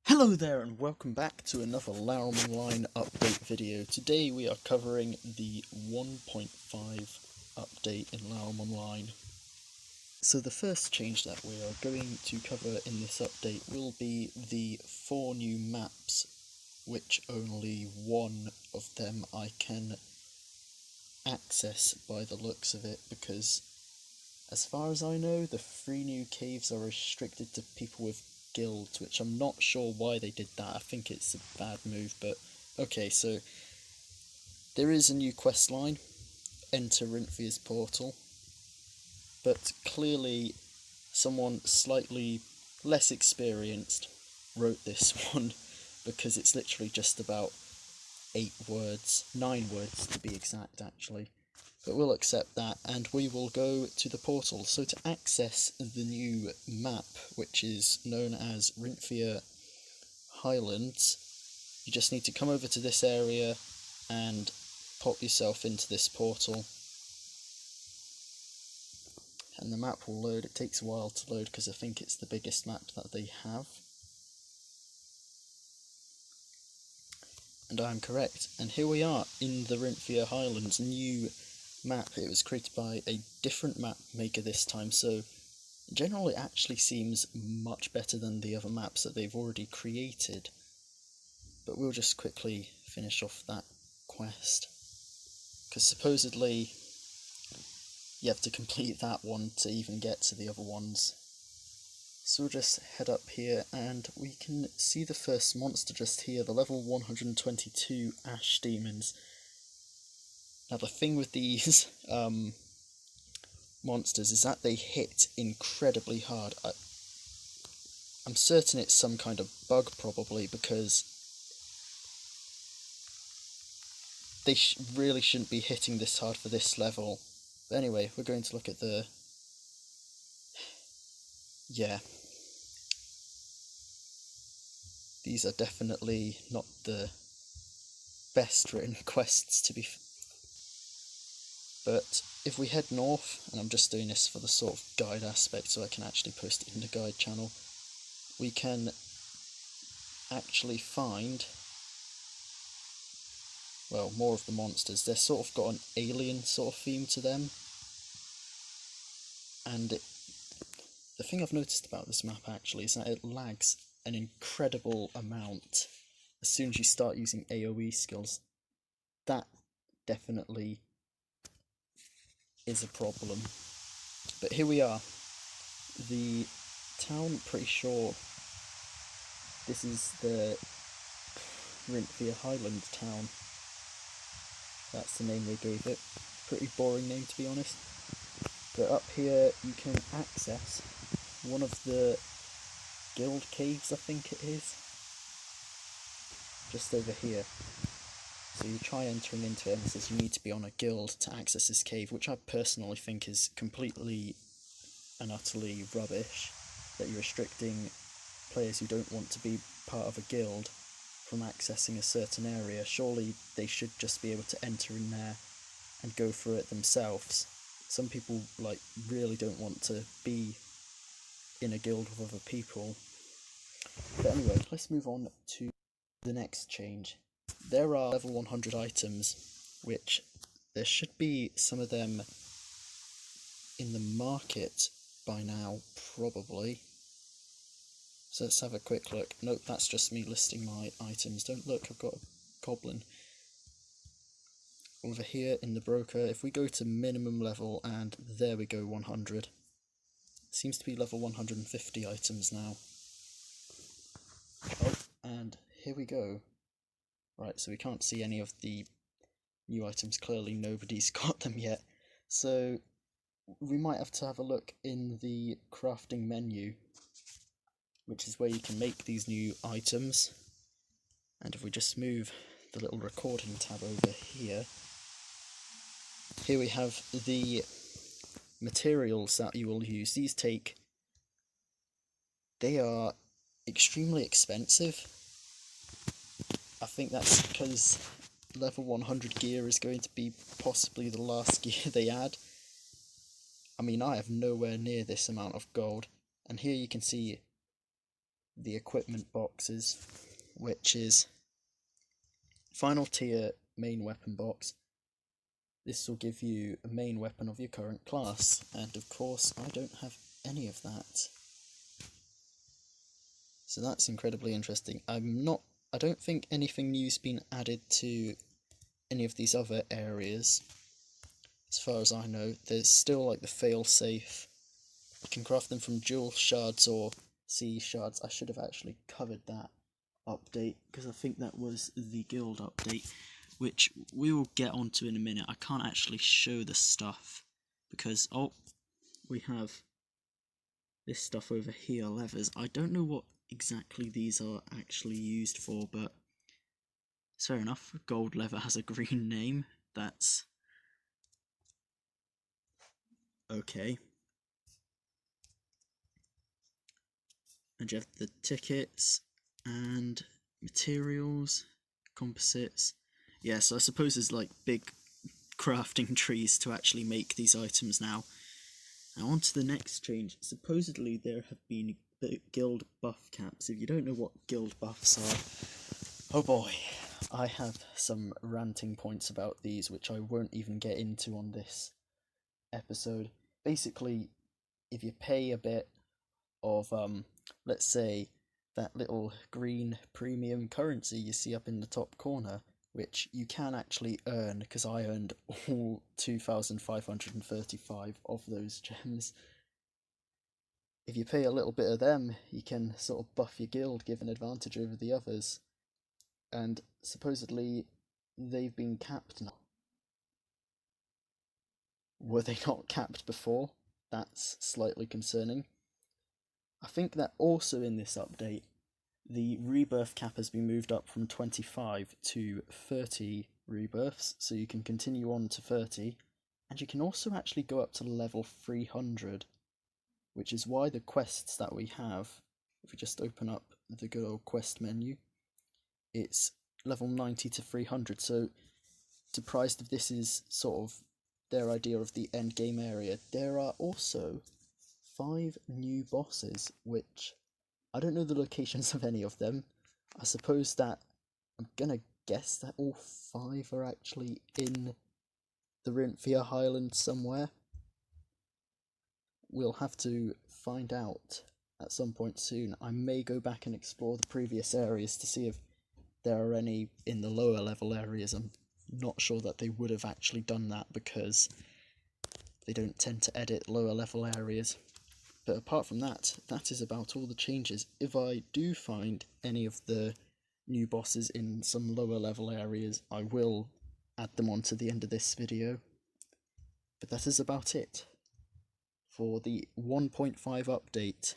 Hello there and welcome back to another Laurum Online update video. Today we are covering the 1.5 update in Laurum Online. So the first change that we are going to cover in this update will be the 4 new maps, which only one of them I can access by the looks of it, because as far as I know the 3 new caves are restricted to people with guilds, which I'm not sure why they did that. I think it's a bad move, but okay. So there is a new quest line, enter Rynthia's portal, but clearly someone slightly less experienced wrote this one, because it's literally just about 9 words to be exact actually. But we'll accept that and we will go to the portal. So to access the new map, which is known as Rynthia Highlands, you just need to come over to this area and pop yourself into this portal. And the map will load. It takes a while to load because I think it's the biggest map that they have. And I'm correct. And here we are in the Rynthia Highlands new map. It was created by a different map maker this time, so generally it actually seems much better than the other maps that they've already created. But we'll just quickly finish off that quest, because supposedly you have to complete that one to even get to the other ones. So we'll just head up here and we can see the first monster just here, the level 122 Ash Demons. Now the thing with these monsters is that they hit incredibly hard. I'm certain it's some kind of bug probably, because they really shouldn't be hitting this hard for this level. But anyway, we're going to look at the... yeah. These are definitely not the best written quests to be... But if we head north, and I'm just doing this for the sort of guide aspect so I can actually post it in the guide channel, we can actually find, well, more of the monsters. They're sort of got an alien sort of theme to them. And the thing I've noticed about this map actually is that it lags an incredible amount as soon as you start using AoE skills. That definitely is a problem. But here we are. The town, pretty sure this is the Rynthia Highland town. That's the name they gave it. Pretty boring name to be honest. But up here you can access one of the guild caves, I think it is. Just over here. So you try entering into it and it says you need to be on a guild to access this cave, which I personally think is completely and utterly rubbish, that you're restricting players who don't want to be part of a guild from accessing a certain area. Surely they should just be able to enter in there and go through it themselves. Some people really don't want to be in a guild with other people. But anyway, let's move on to the next change. There are level 100 items, which there should be some of them in the market by now, probably. So let's have a quick look. Nope, that's just me listing my items. Don't look, I've got a goblin. Over here in the broker, if we go to minimum level, and there we go, 100. Seems to be level 150 items now. Oh, and here we go. Right, so we can't see any of the new items. Clearly nobody's got them yet. So we might have to have a look in the crafting menu, which is where you can make these new items. And if we just move the little recording tab over here, here we have the materials that you will use. These they are extremely expensive. I think that's because level 100 gear is going to be possibly the last gear they add. I mean, I have nowhere near this amount of gold. And here you can see the equipment boxes, which is final tier main weapon box. This will give you a main weapon of your current class, and of course I don't have any of that. So that's incredibly interesting. I don't think anything new's been added to any of these other areas. As far as I know, there's still like the fail-safe. You can craft them from jewel shards or sea shards. I should have actually covered that update, because I think that was the guild update, which we will get onto in a minute. I can't actually show the stuff, because, oh, we have this stuff over here, levers. I don't know what exactly these are actually used for, but it's fair enough. Gold lever has a green name. That's okay. And you have the tickets and materials, composites. Yeah, so I suppose there's like big crafting trees to actually make these items now. Now on to the next change. Supposedly there have been guild buff caps. If you don't know what guild buffs are, oh boy, I have some ranting points about these which I won't even get into on this episode. Basically, if you pay a bit of let's say that little green premium currency you see up in the top corner, which you can actually earn, because I earned all 2,535 of those gems. If you pay a little bit of them, you can sort of buff your guild, give an advantage over the others, and supposedly they've been capped now. Were they not capped before? That's slightly concerning. I think that also in this update, the rebirth cap has been moved up from 25 to 30 rebirths, so you can continue on to 30, and you can also actually go up to level 300, which is why the quests that we have, if we just open up the good old quest menu, it's level 90 to 300, so surprised if this is sort of their idea of the end game area. There are also 5 new bosses, which I don't know the locations of any of them. I suppose that I'm gonna guess that all 5 are actually in the Rynthia Highlands somewhere. We'll have to find out at some point soon. I may go back and explore the previous areas to see if there are any in the lower level areas. I'm not sure that they would have actually done that, because they don't tend to edit lower level areas. But apart from that, that is about all the changes. If I do find any of the new bosses in some lower level areas, I will add them on to the end of this video. But that is about it for the 1.5 update.